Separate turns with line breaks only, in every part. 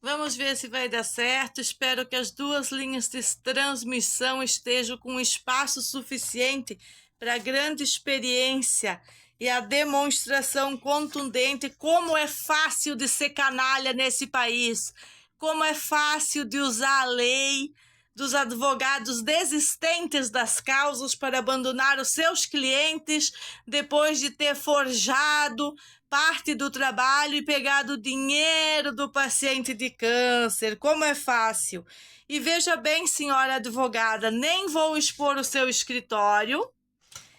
Vamos ver se vai dar certo. Espero que as duas linhas de transmissão estejam com espaço suficiente para a grande experiência e a demonstração contundente como é fácil de ser canalha nesse país, como é fácil de usar a lei dos advogados desistentes das causas para abandonar os seus clientes depois de ter forjado parte do trabalho e pegado o dinheiro do paciente de câncer. Como é fácil. E veja bem, senhora advogada, nem vou expor o seu escritório.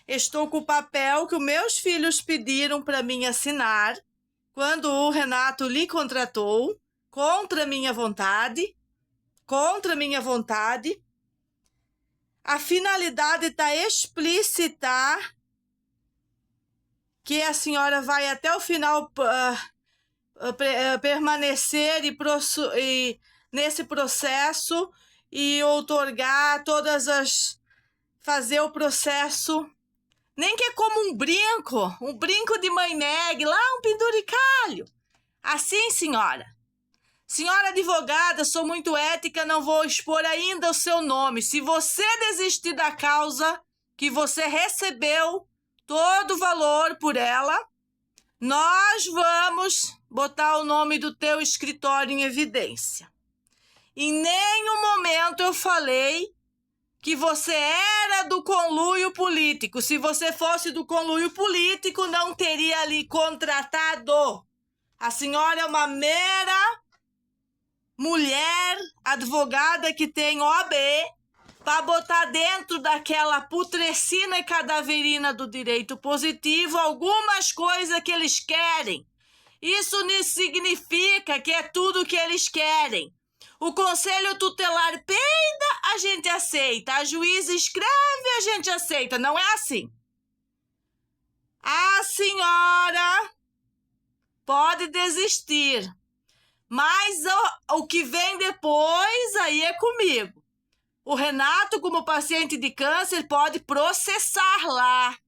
Estou com o papel que os meus filhos pediram para mim assinar quando o Renato lhe contratou, contra minha vontade. A finalidade está explícita que a senhora vai até o final permanecer e nesse processo e outorgar fazer o processo, nem que é como um brinco de mãe negue, lá um penduricalho. Assim, senhora advogada, sou muito ética, não vou expor ainda o seu nome. Se você desistir da causa que você recebeu todo o valor por ela, nós vamos botar o nome do teu escritório em evidência. Em nenhum momento eu falei que você era do conluio político. Se você fosse do conluio político, não teria lhe contratado. A senhora é uma mera mulher advogada que tem OAB para botar dentro daquela putrescina e cadaverina do direito positivo algumas coisas que eles querem. Isso não significa que é tudo o que eles querem. O conselho tutelar peida, a gente aceita. A juíza escreve, a gente aceita. Não é assim. A senhora pode desistir. Mas o que vem depois aí é comigo. O Renato, como paciente de câncer, pode processar lá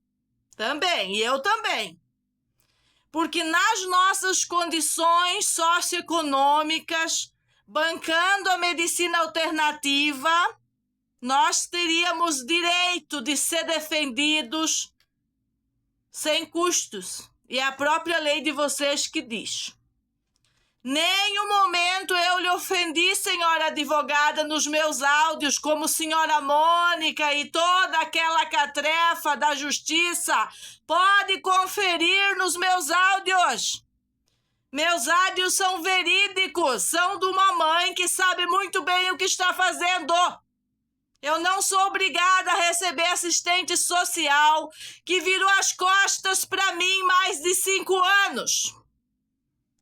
também, e eu também. Porque nas nossas condições socioeconômicas, bancando a medicina alternativa, nós teríamos direito de ser defendidos sem custos. E é a própria lei de vocês que diz. Nenhum momento eu lhe ofendi, senhora advogada, nos meus áudios, como senhora Mônica e toda aquela catrefa da justiça. Pode conferir nos meus áudios. Meus áudios são verídicos, são de uma mãe que sabe muito bem o que está fazendo. Eu não sou obrigada a receber assistente social que virou as costas para mim mais de 5 anos.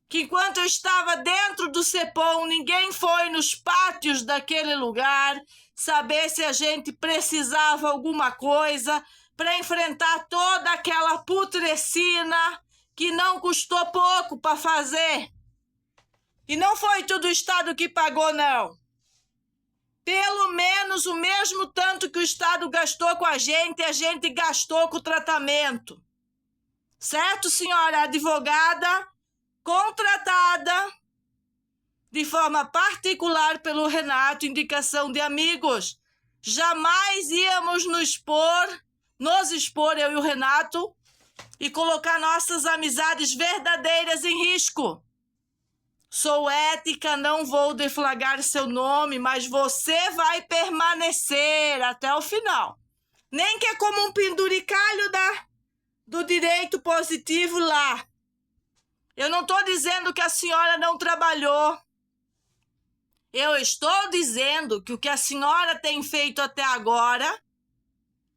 Que enquanto eu estava dentro do CEPOM, ninguém foi nos pátios daquele lugar saber se a gente precisava alguma coisa para enfrentar toda aquela putrescina que não custou pouco para fazer. E não foi tudo o Estado que pagou, não. Pelo menos o mesmo tanto que o Estado gastou com a gente gastou com o tratamento. Certo, senhora advogada? Contratada de forma particular pelo Renato, indicação de amigos. Jamais íamos nos expor, eu e o Renato, e colocar nossas amizades verdadeiras em risco. Sou ética, não vou deflagrar seu nome, mas você vai permanecer até o final. Nem que é como um penduricalho do direito positivo lá. Eu não estou dizendo que a senhora não trabalhou. Eu estou dizendo que o que a senhora tem feito até agora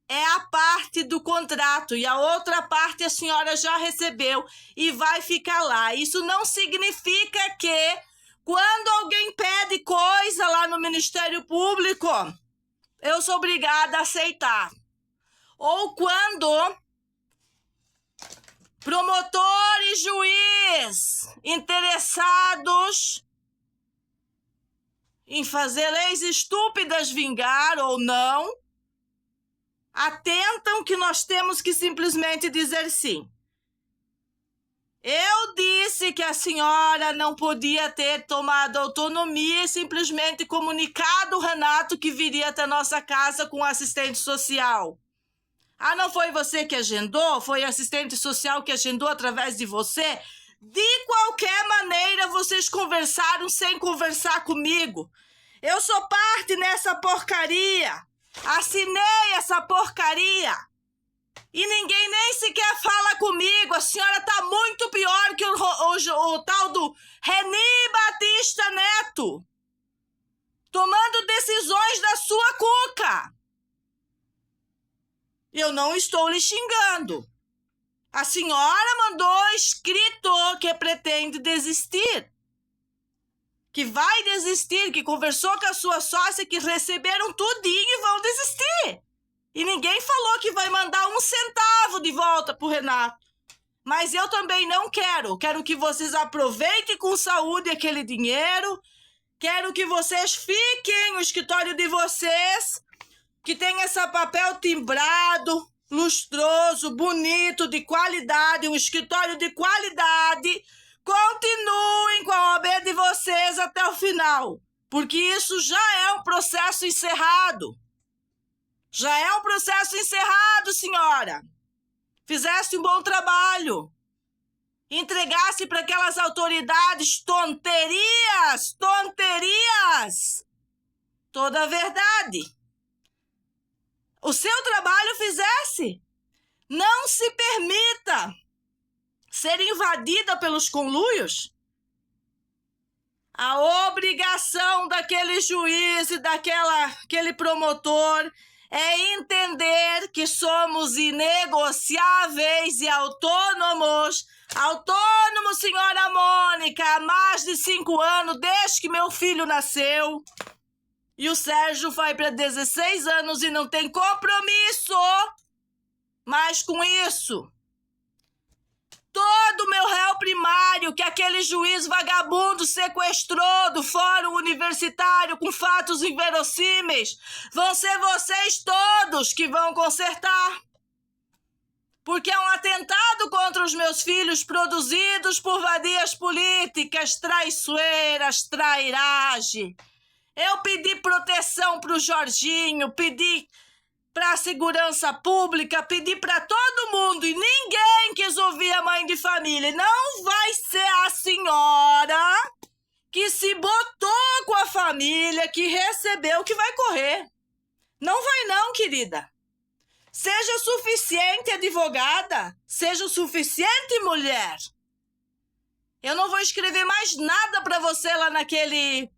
é a parte do contrato e a outra parte a senhora já recebeu e vai ficar lá. Isso não significa que quando alguém pede coisa lá no Ministério Público, eu sou obrigada a aceitar. Ou quando promotor e juiz interessados em fazer leis estúpidas vingar ou não, atentam que nós temos que simplesmente dizer sim. Eu disse que a senhora não podia ter tomado autonomia e simplesmente comunicado o Renato que viria até nossa casa com o assistente social. Ah, não foi você que agendou? Foi a assistente social que agendou através de você? De qualquer maneira, vocês conversaram sem conversar comigo. Eu sou parte nessa porcaria. Assinei essa porcaria. E ninguém nem sequer fala comigo. A senhora tá muito pior que o tal do Reni Batista Neto. Tomando decisões da sua cuca. Eu não estou lhe xingando. A senhora mandou escrito que pretende desistir. Que vai desistir, que conversou com a sua sócia, que receberam tudinho e vão desistir. E ninguém falou que vai mandar um centavo de volta pro Renato. Mas eu também não quero. Quero que vocês aproveitem com saúde aquele dinheiro. Quero que vocês fiquem no escritório de vocês, que tem esse papel timbrado, lustroso, bonito, de qualidade, um escritório de qualidade. Continuem com a OAB de vocês até o final, porque isso já é um processo encerrado. Já é um processo encerrado, senhora. Fizesse um bom trabalho. Entregasse para aquelas autoridades tonterias, toda a verdade. O seu trabalho fizesse. Não se permita ser invadida pelos conluios. A obrigação daquele juiz e daquele promotor é entender que somos inegociáveis e autônomos. Autônomo, senhora Mônica, há mais de 5 anos, desde que meu filho nasceu. E o Sérgio vai para 16 anos e não tem compromisso. Mas com isso, todo o meu réu primário que aquele juiz vagabundo sequestrou do fórum universitário com fatos inverossímeis, vão ser vocês todos que vão consertar. Porque é um atentado contra os meus filhos produzidos por vadias políticas, traiçoeiras, trairagem. Eu pedi proteção para o Jorginho, pedi para a segurança pública, pedi para todo mundo e ninguém quis ouvir a mãe de família. Não vai ser a senhora que se botou com a família, que recebeu, que vai correr. Não vai não, querida. Seja suficiente advogada, seja suficiente mulher. Eu não vou escrever mais nada para você lá naquele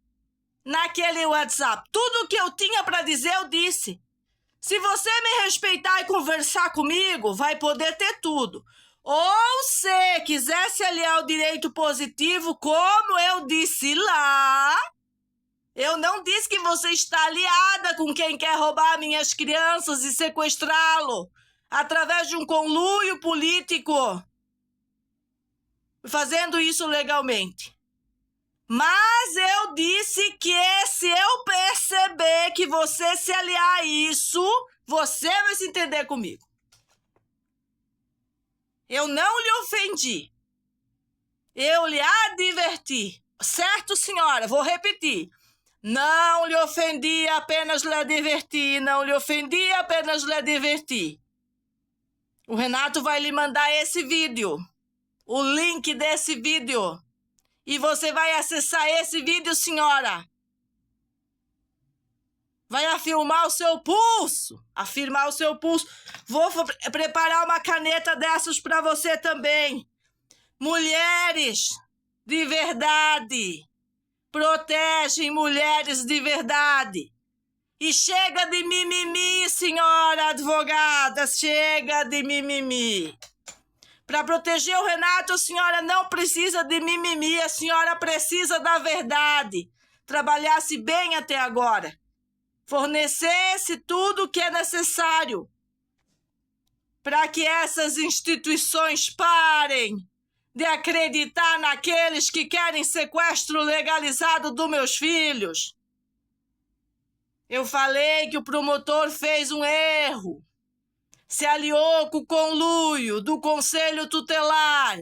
WhatsApp. Tudo o que eu tinha para dizer, eu disse. Se você me respeitar e conversar comigo, vai poder ter tudo. Ou se quiser se aliar ao direito positivo, como eu disse lá, eu não disse que você está aliada com quem quer roubar minhas crianças e sequestrá-lo através de um conluio político, fazendo isso legalmente. Mas eu disse que se eu perceber que você se aliar a isso, você vai se entender comigo. Eu não lhe ofendi. Eu lhe adverti. Certo, senhora? Vou repetir. Não lhe ofendi, apenas lhe adverti. Não lhe ofendi, apenas lhe adverti. O Renato vai lhe mandar esse vídeo. O link desse vídeo. E você vai acessar esse vídeo, senhora. Vai afirmar o seu pulso. Afirmar o seu pulso. Vou preparar uma caneta dessas para você também. Mulheres de verdade. Protegem mulheres de verdade. E chega de mimimi, senhora advogada. Chega de mimimi. Para proteger o Renato, a senhora não precisa de mimimi, a senhora precisa da verdade. Trabalhasse bem até agora. Fornecesse tudo o que é necessário para que essas instituições parem de acreditar naqueles que querem sequestro legalizado dos meus filhos. Eu falei que o promotor fez um erro. Se aliou com o conluio do Conselho Tutelar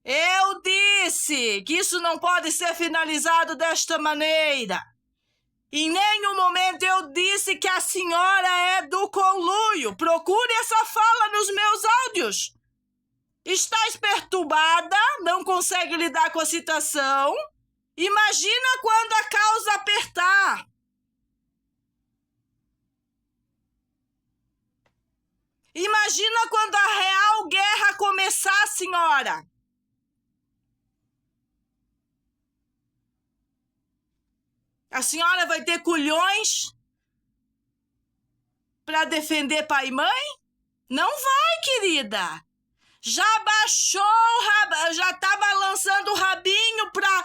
Eu disse que isso não pode ser finalizado desta maneira. Em nenhum momento eu disse que a senhora é do conluio. Procure essa fala nos meus áudios. Estás perturbada, não consegue lidar com a situação. Imagina quando a causa apertar. Imagina quando a real guerra começar, senhora. A senhora vai ter culhões para defender pai e mãe? Não vai, querida. Já baixou, já tá balançando o rabinho para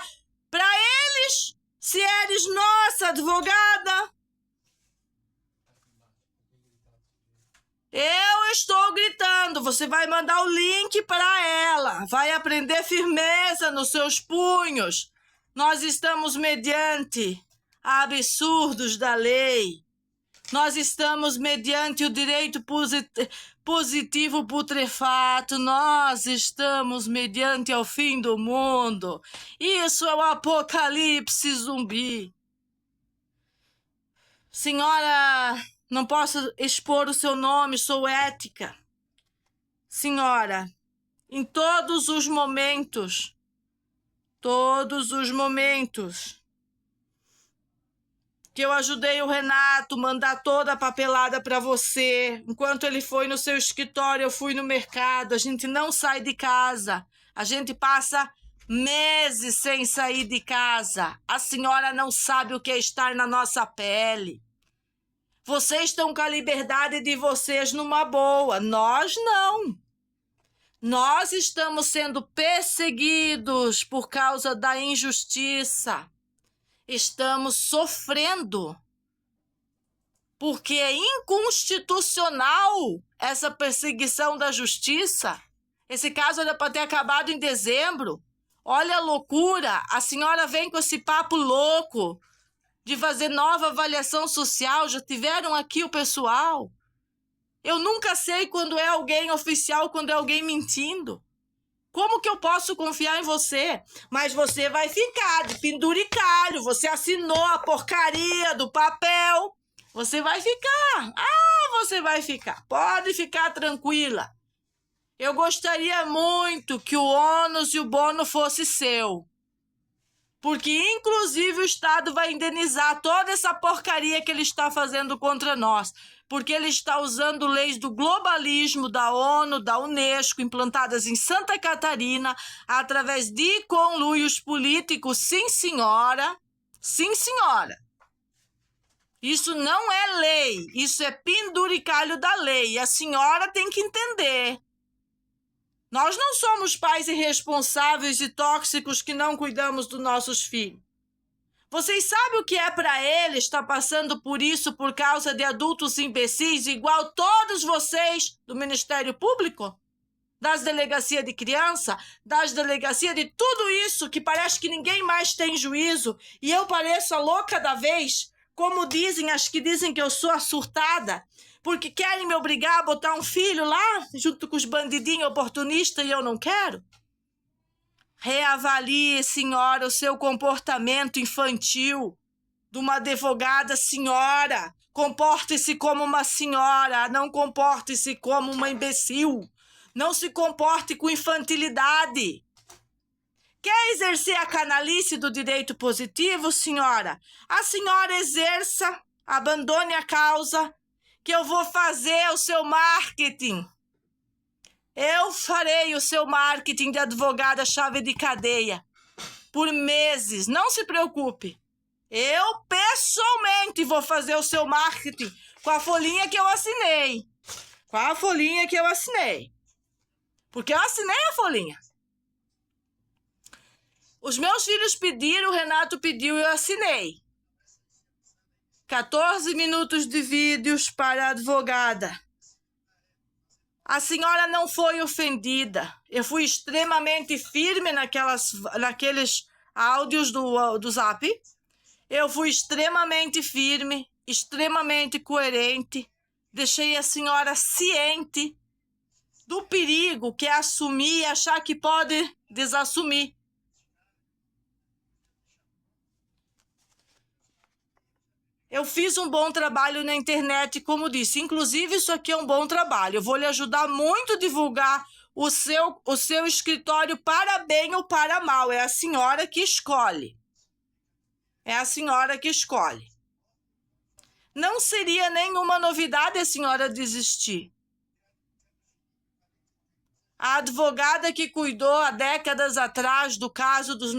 eles? Se eres nossa advogada? Eu estou gritando. Você vai mandar o link para ela. Vai aprender firmeza nos seus punhos. Nós estamos mediante absurdos da lei. Nós estamos mediante o direito positivo putrefato. Nós estamos mediante ao fim do mundo. Isso é o apocalipse zumbi. Senhora, não posso expor o seu nome, sou ética. Senhora, em todos os momentos, que eu ajudei o Renato a mandar toda a papelada para você. Enquanto ele foi no seu escritório, eu fui no mercado. A gente não sai de casa. A gente passa meses sem sair de casa. A senhora não sabe o que é estar na nossa pele. Vocês estão com a liberdade de vocês numa boa. Nós não. Nós estamos sendo perseguidos por causa da injustiça. Estamos sofrendo, porque é inconstitucional essa perseguição da justiça. Esse caso era para ter acabado em dezembro. Olha a loucura, a senhora vem com esse papo louco de fazer nova avaliação social. Já tiveram aqui o pessoal. Eu nunca sei quando é alguém oficial, quando é alguém mentindo. Como que eu posso confiar em você? Mas você vai ficar de penduricalho. Você assinou a porcaria do papel. Você vai ficar. Você vai ficar. Pode ficar tranquila. Eu gostaria muito que o ônus e o bônus fosse seu. Porque, inclusive, o Estado vai indenizar toda essa porcaria que ele está fazendo contra nós. Porque ele está usando leis do globalismo da ONU, da Unesco, implantadas em Santa Catarina, através de conluios políticos. Sim, senhora. Sim, senhora. Isso não é lei. Isso é penduricalho da lei. E a senhora tem que entender. Nós não somos pais irresponsáveis e tóxicos que não cuidamos dos nossos filhos. Vocês sabem o que é para ele estar passando por isso por causa de adultos imbecis, igual todos vocês do Ministério Público? Das delegacias de criança, das delegacias de tudo isso que parece que ninguém mais tem juízo e eu pareço a louca da vez, como dizem as que dizem que eu sou a surtada, porque querem me obrigar a botar um filho lá junto com os bandidinhos oportunistas e eu não quero? Reavalie, senhora, o seu comportamento infantil de uma advogada senhora. Comporte-se como uma senhora, não comporte-se como uma imbecil. Não se comporte com infantilidade. Quer exercer a canalice do direito positivo, senhora? A senhora exerça, abandone a causa, que eu vou fazer o seu marketing. Eu farei o seu marketing de advogada chave de cadeia por meses. Não se preocupe. Eu, pessoalmente, vou fazer o seu marketing com a folhinha que eu assinei. Com a folhinha que eu assinei. Porque eu assinei a folhinha. Os meus filhos pediram, o Renato pediu e eu assinei. 14 minutos de vídeos para a advogada. A senhora não foi ofendida. Eu fui extremamente firme naqueles áudios do Zap. Eu fui extremamente firme, extremamente coerente. Deixei a senhora ciente do perigo que é assumir e achar que pode desassumir. Eu fiz um bom trabalho na internet, como disse. Inclusive, isso aqui é um bom trabalho. Eu vou lhe ajudar muito a divulgar o seu escritório para bem ou para mal. É a senhora que escolhe. É a senhora que escolhe. Não seria nenhuma novidade a senhora desistir. A advogada que cuidou há décadas atrás do caso do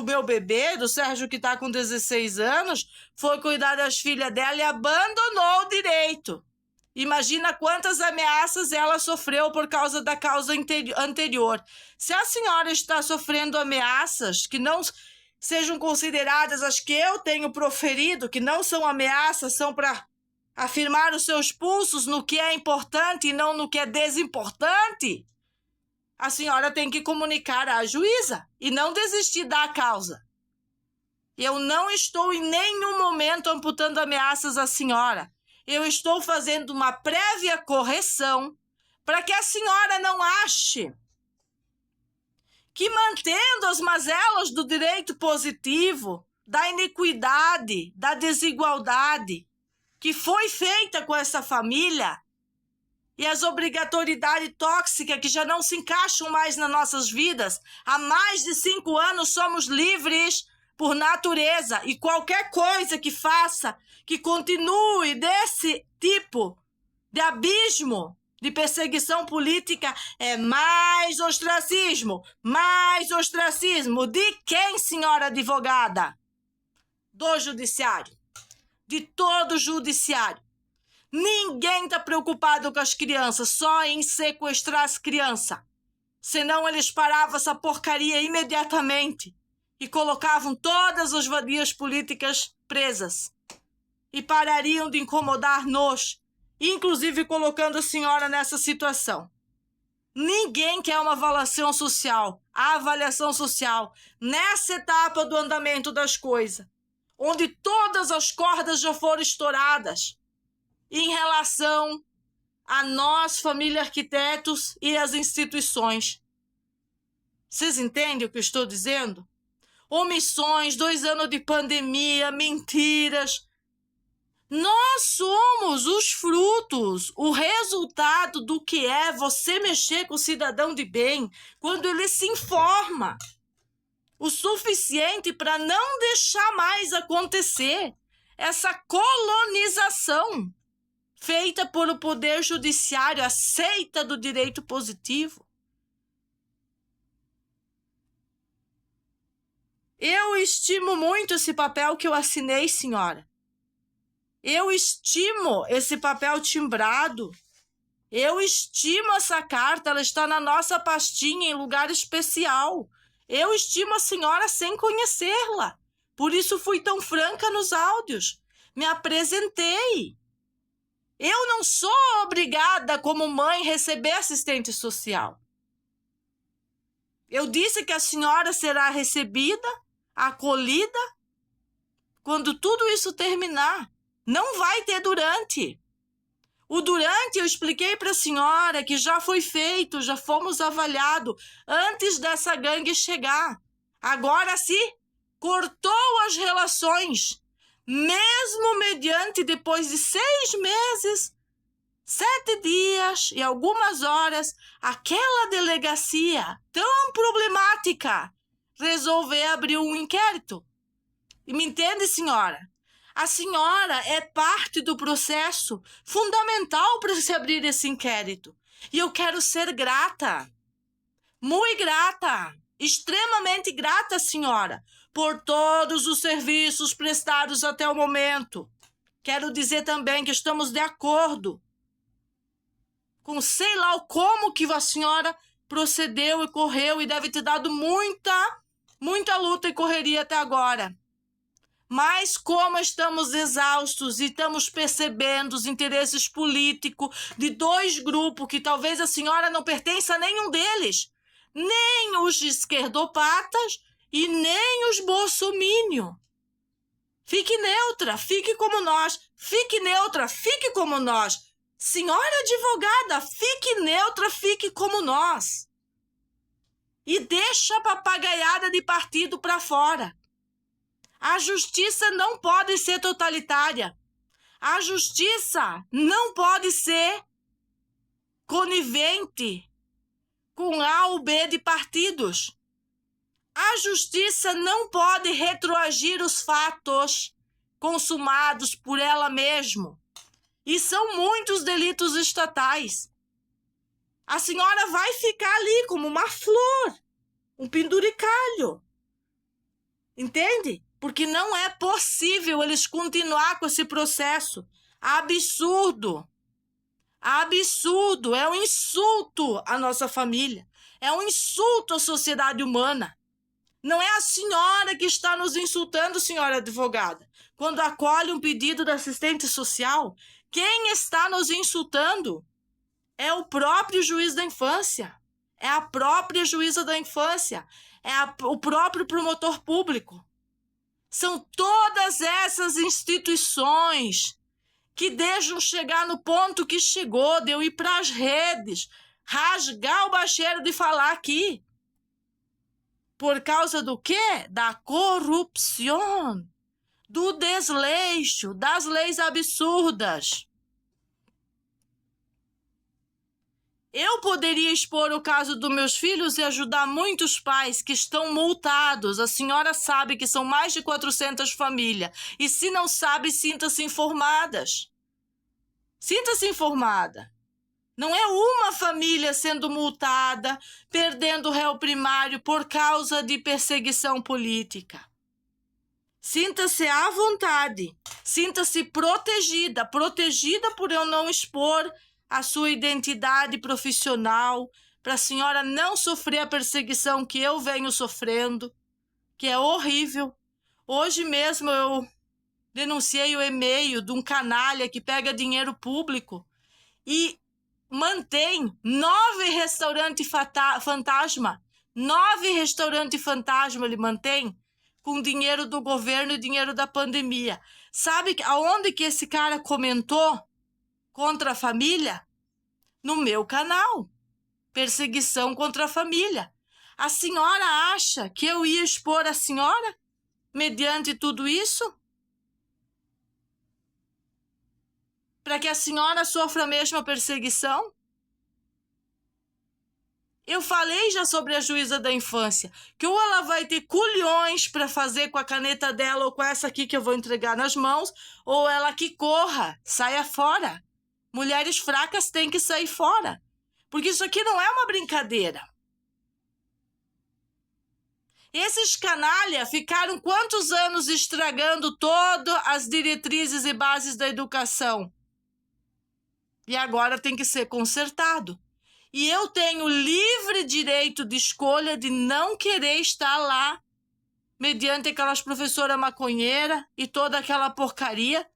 meu bebê, do Sérgio, que está com 16 anos, foi cuidar das filhas dela e abandonou o direito. Imagina quantas ameaças ela sofreu por causa da causa anterior. Se a senhora está sofrendo ameaças que não sejam consideradas as que eu tenho proferido, que não são ameaças, são para afirmar os seus pulsos no que é importante e não no que é desimportante, a senhora tem que comunicar à juíza e não desistir da causa. Eu não estou em nenhum momento amputando ameaças à senhora. Eu estou fazendo uma prévia correção para que a senhora não ache que, mantendo as mazelas do direito positivo, da iniquidade, da desigualdade que foi feita com essa família, e as obrigatoriedades tóxicas que já não se encaixam mais nas nossas vidas. Há mais de 5 anos somos livres por natureza, e qualquer coisa que faça que continue desse tipo de abismo de perseguição política é mais ostracismo. Mais ostracismo. De quem, senhora advogada? Do judiciário. De todo o judiciário. Ninguém está preocupado com as crianças, só em sequestrar as crianças. Senão eles paravam essa porcaria imediatamente e colocavam todas as vadias políticas presas. E parariam de incomodar-nos, inclusive colocando a senhora nessa situação. Ninguém quer uma avaliação social. A avaliação social, nessa etapa do andamento das coisas, onde todas as cordas já foram estouradas, em relação a nós, família arquitetos e as instituições. Vocês entendem o que eu estou dizendo? Omissões, 2 anos de pandemia, mentiras. Nós somos os frutos, o resultado do que é você mexer com o cidadão de bem quando ele se informa o suficiente para não deixar mais acontecer essa colonização feita por o poder judiciário, aceita do direito positivo. Eu estimo muito esse papel que eu assinei, senhora. Eu estimo esse papel timbrado. Eu estimo essa carta, ela está na nossa pastinha em lugar especial. Eu estimo a senhora sem conhecê-la. Por isso fui tão franca nos áudios. Me apresentei. Eu não sou obrigada, como mãe, a receber assistente social. Eu disse que a senhora será recebida, acolhida, quando tudo isso terminar. Não vai ter durante. O durante eu expliquei para a senhora que já foi feito, já fomos avaliados antes dessa gangue chegar. Agora se cortou as relações. Mesmo mediante depois de 6 meses, 7 dias e algumas horas, aquela delegacia tão problemática resolver abrir um inquérito. E me entende, senhora? A senhora é parte do processo fundamental para se abrir esse inquérito. E eu quero ser grata, muito grata, extremamente grata, senhora, por todos os serviços prestados até o momento. Quero dizer também que estamos de acordo com sei lá como que a senhora procedeu e correu e deve ter dado muita luta e correria até agora. Mas como estamos exaustos e estamos percebendo os interesses políticos de 2 grupos que talvez a senhora não pertença a nenhum deles, nem os esquerdopatas e nem os bolsominion. Fique neutra, fique como nós. Fique neutra, fique como nós. Senhora advogada, fique neutra, fique como nós. e deixa a papagaiada de partido para fora. A justiça não pode ser totalitária. A justiça não pode ser conivente com A ou B de partidos. A justiça não pode retroagir os fatos consumados por ela mesma. E são muitos delitos estatais. A senhora vai ficar ali como uma flor, um penduricalho. Entende? Porque não é possível eles continuar com esse processo. Absurdo. Absurdo. É um insulto à nossa família. É um insulto à sociedade humana. Não é a senhora que está nos insultando, senhora advogada. Quando acolhe um pedido da assistente social, quem está nos insultando é o próprio juiz da infância. É a própria juíza da infância. É o próprio promotor público. São todas essas instituições que deixam chegar no ponto que chegou, de eu ir para as redes, rasgar o bacheiro de falar aqui. Por causa do quê? Da corrupção, do desleixo, das leis absurdas. Eu poderia expor o caso dos meus filhos e ajudar muitos pais que estão multados. A senhora sabe que são mais de 400 famílias. E se não sabe, sinta-se informadas. Sinta-se informada. Não é uma família sendo multada, perdendo o réu primário por causa de perseguição política. Sinta-se à vontade. Sinta-se protegida. Protegida por eu não expor a sua identidade profissional, para a senhora não sofrer a perseguição que eu venho sofrendo, que é horrível. Hoje mesmo eu denunciei o e-mail de um canalha que pega dinheiro público e mantém 9 restaurantes fantasma. 9 restaurantes fantasma ele mantém com dinheiro do governo e dinheiro da pandemia. Sabe aonde que esse cara comentou contra a família? No meu canal. Perseguição contra a família. A senhora acha que eu ia expor a senhora mediante tudo isso? Para que a senhora sofra a mesma perseguição? Eu falei já sobre a juíza da infância, que ou ela vai ter culhões para fazer com a caneta dela ou com essa aqui que eu vou entregar nas mãos, ou ela que corra, saia fora. Mulheres fracas têm que sair fora, porque isso aqui não é uma brincadeira. Esses canalha ficaram quantos anos estragando todas as diretrizes e bases da educação? E agora tem que ser consertado. E eu tenho livre direito de escolha de não querer estar lá, mediante aquelas professoras maconheiras e toda aquela porcaria,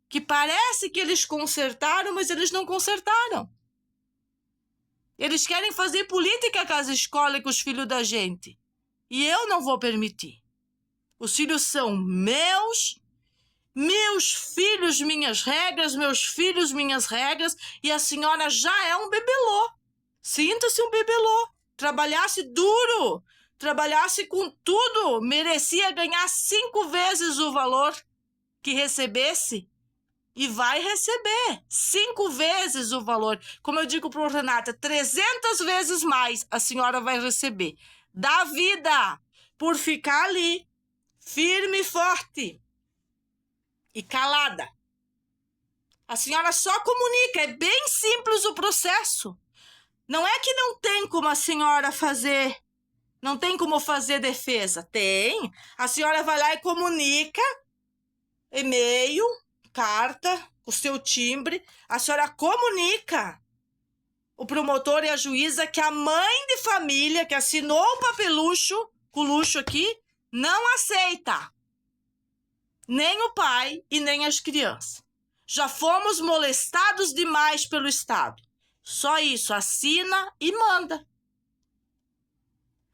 que parece que eles consertaram, mas eles não consertaram. Eles querem fazer política com as escolas e com os filhos da gente. E eu não vou permitir. Os filhos são meus, meus filhos, minhas regras, meus filhos, minhas regras, e a senhora já é um bebelô. Sinta-se um bebelô. Trabalhasse duro, trabalhasse com tudo, merecia ganhar 5 vezes o valor que recebesse. E vai receber 5 vezes o valor. Como eu digo para o Renata, 300 vezes mais a senhora vai receber. Da vida, por ficar ali, firme e forte e calada. A senhora só comunica, é bem simples o processo. Não é que não tem como a senhora fazer, não tem como fazer defesa. Tem. A senhora vai lá e comunica, e-mail, carta, o seu timbre, a senhora comunica o promotor e a juíza que a mãe de família que assinou o papelucho, com o luxo aqui, não aceita. Nem o pai e nem as crianças. Já fomos molestados demais pelo Estado. Só isso, assina e manda.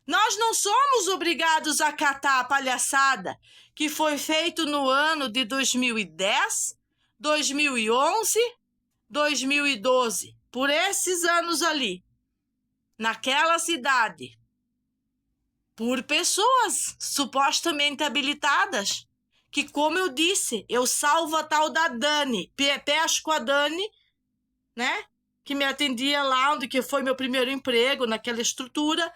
Nós não somos obrigados a acatar a palhaçada que foi feito no ano de 2010, 2011, 2012, por esses anos ali, naquela cidade. por pessoas supostamente habilitadas, que, como eu disse, eu salvo a tal da Dani, pesco a Dani, né, que me atendia lá onde que foi meu primeiro emprego, naquela estrutura,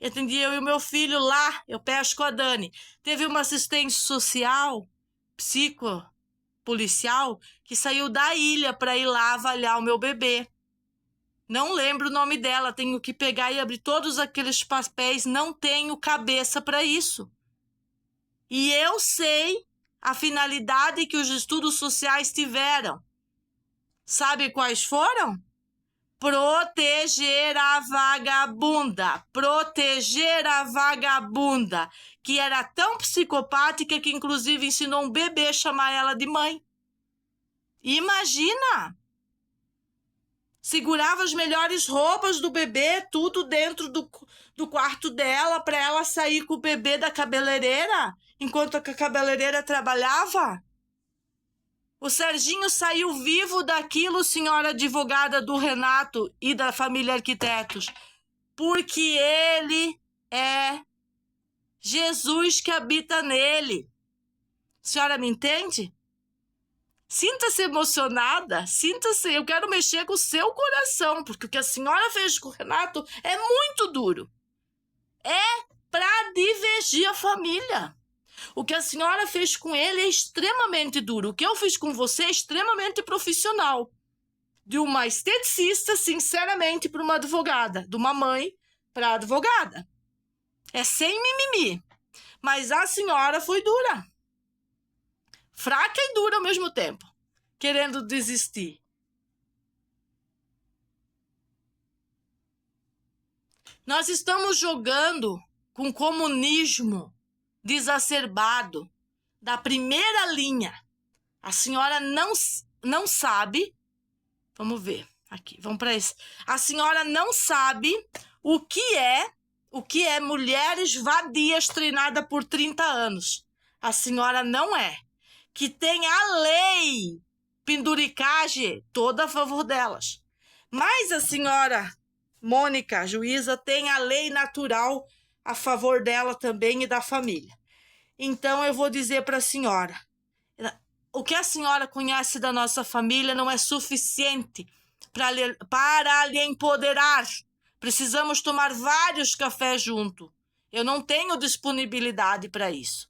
atendia eu e o meu filho lá, eu pesco a Dani. Teve uma assistente social, policial, que saiu da ilha para ir lá avaliar o meu bebê. Não lembro o nome dela, tenho que pegar e abrir todos aqueles papéis, não tenho cabeça para isso. E eu sei a finalidade que os estudos sociais tiveram. Sabe quais foram? Proteger a vagabunda. Proteger a vagabunda, que era tão psicopática que inclusive ensinou um bebê a chamar ela de mãe. Imagina! Segurava as melhores roupas do bebê, tudo dentro do quarto dela, para ela sair com o bebê da cabeleireira, enquanto a cabeleireira trabalhava. O Serginho saiu vivo daquilo, senhora advogada do Renato e da família Arquitetos, porque ele é Jesus que habita nele. A senhora me entende? Sinta-se emocionada, sinta-se, eu quero mexer com o seu coração, porque o que a senhora fez com o Renato é muito duro. É para divergir a família. O que a senhora fez com ele é extremamente duro. O que eu fiz com você é extremamente profissional. De uma esteticista, sinceramente, para uma advogada. De uma mãe para advogada. É sem mimimi. Mas a senhora foi dura. Fraca e dura ao mesmo tempo, querendo desistir. Nós estamos jogando com comunismo desacerbado da primeira linha. A senhora não sabe, vamos ver aqui, vamos para esse. A senhora não sabe o que é mulheres vadias treinadas por 30 anos. A senhora não é. Que tem a lei penduricagem toda a favor delas. Mas a senhora Mônica, juíza, tem a lei natural a favor dela também e da família. Então eu vou dizer para a senhora, o que a senhora conhece da nossa família não é suficiente para lhe empoderar. Precisamos tomar vários cafés junto. Eu não tenho disponibilidade para isso.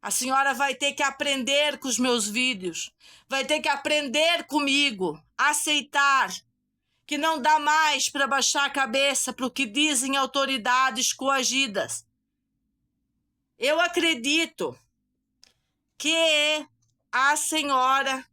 A senhora vai ter que aprender com os meus vídeos, vai ter que aprender comigo, aceitar que não dá mais para baixar a cabeça para o que dizem autoridades coagidas. Eu acredito que a senhora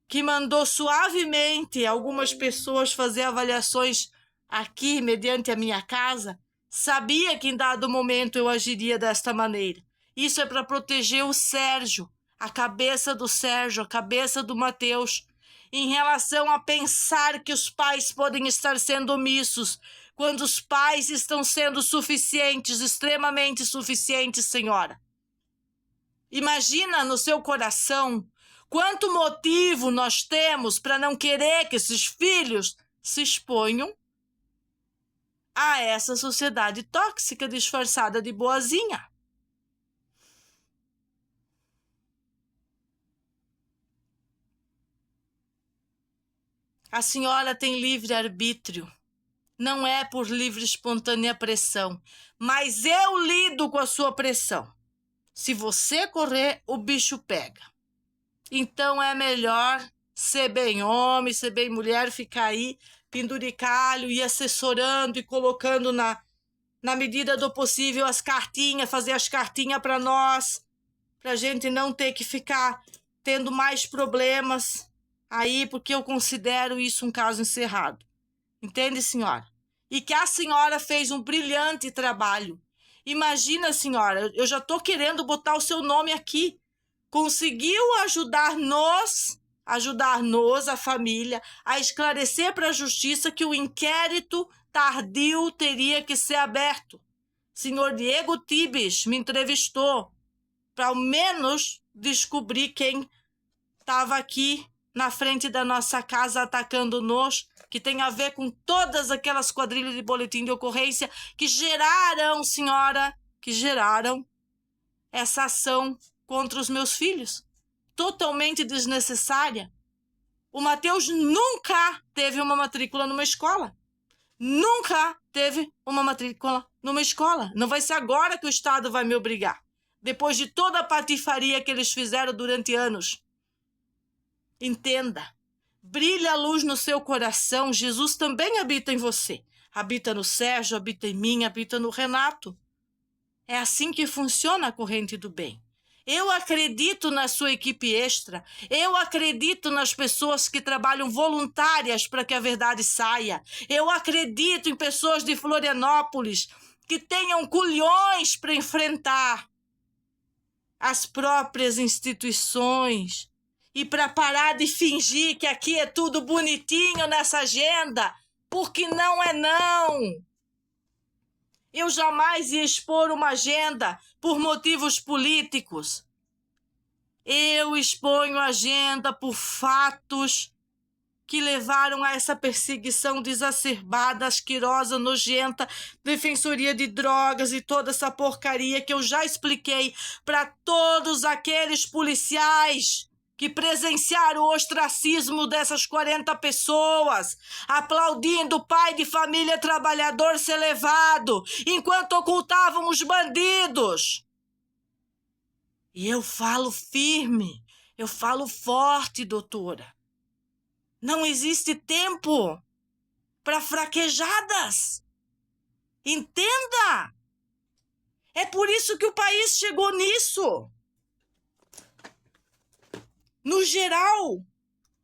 que mandou suavemente algumas pessoas fazer avaliações aqui, mediante a minha casa, sabia que em dado momento eu agiria desta maneira. Isso é para proteger o Sérgio, a cabeça do Sérgio, a cabeça do Mateus, em relação a pensar que os pais podem estar sendo omissos, quando os pais estão sendo suficientes, extremamente suficientes, senhora. Imagina no seu coração quanto motivo nós temos para não querer que esses filhos se exponham a essa sociedade tóxica disfarçada de boazinha. A senhora tem livre-arbítrio. Não é por livre e espontânea pressão, mas eu lido com a sua pressão. Se você correr, o bicho pega. Então é melhor ser bem homem, ser bem mulher, ficar aí penduricalho e assessorando e colocando na medida do possível as cartinhas, fazer as cartinhas para nós, para a gente não ter que ficar tendo mais problemas aí, porque eu considero isso um caso encerrado. Entende, senhora? E que a senhora fez um brilhante trabalho. Imagina, senhora, eu já estou querendo botar o seu nome aqui. Conseguiu ajudar-nos, a família, a esclarecer para a justiça que o inquérito tardio teria que ser aberto. Senhor Diego Tibes me entrevistou para ao menos descobrir quem estava aqui na frente da nossa casa atacando-nos, que tem a ver com todas aquelas quadrilhas de boletim de ocorrência que geraram, senhora, que geraram essa ação contra os meus filhos, totalmente desnecessária. O Mateus nunca teve uma matrícula numa escola. Nunca teve uma matrícula numa escola. Não vai ser agora que o Estado vai me obrigar, depois de toda a patifaria que eles fizeram durante anos. Entenda. Brilha a luz no seu coração. Jesus também habita em você. Habita no Sérgio, habita em mim, habita no Renato. É assim que funciona a corrente do bem. Eu acredito na sua equipe extra. Eu acredito nas pessoas que trabalham voluntárias para que a verdade saia. Eu acredito em pessoas de Florianópolis que tenham culhões para enfrentar as próprias instituições e para parar de fingir que aqui é tudo bonitinho nessa agenda, porque não é não. Eu jamais ia expor uma agenda por motivos políticos. Eu exponho a agenda por fatos que levaram a essa perseguição exacerbada, asquerosa, nojenta, defensoria de drogas e toda essa porcaria que eu já expliquei para todos aqueles policiais que presenciaram o ostracismo dessas 40 pessoas, aplaudindo o pai de família trabalhador ser levado, enquanto ocultavam os bandidos. E eu falo firme, eu falo forte, doutora. Não existe tempo para fraquejadas. Entenda! É por isso que o país chegou nisso. No geral,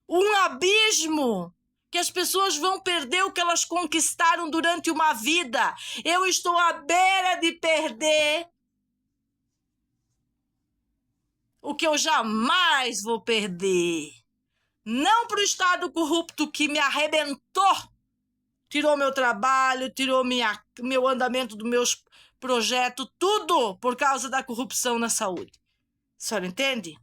um abismo que as pessoas vão perder o que elas conquistaram durante uma vida. Eu estou à beira de perder o que eu jamais vou perder. Não para o Estado corrupto que me arrebentou, tirou meu trabalho, tirou meu andamento dos meus projetos, tudo por causa da corrupção na saúde. A senhora entende?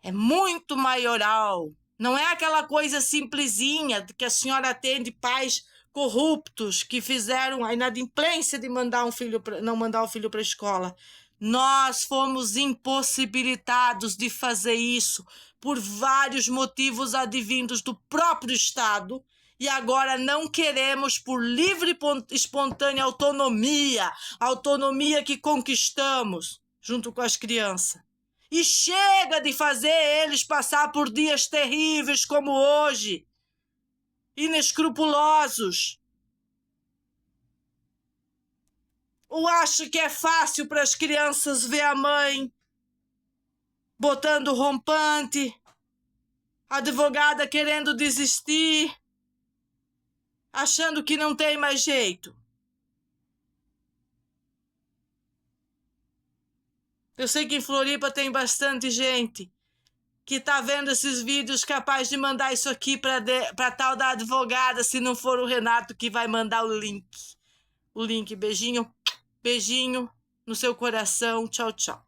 É muito maioral. Não é aquela coisa simplesinha que a senhora atende pais corruptos que fizeram a inadimplência de não mandar o filho para a escola. Nós fomos impossibilitados de fazer isso por vários motivos advindos do próprio Estado e agora não queremos, por livre e espontânea autonomia que conquistamos junto com as crianças. E chega de fazer eles passar por dias terríveis como hoje, inescrupulosos. Ou acha que é fácil para as crianças ver a mãe botando rompante, a advogada querendo desistir, achando que não tem mais jeito? Eu sei que em Floripa tem bastante gente que tá vendo esses vídeos capaz de mandar isso aqui para tal da advogada, se não for o Renato que vai mandar o link. Beijinho no seu coração. Tchau, tchau.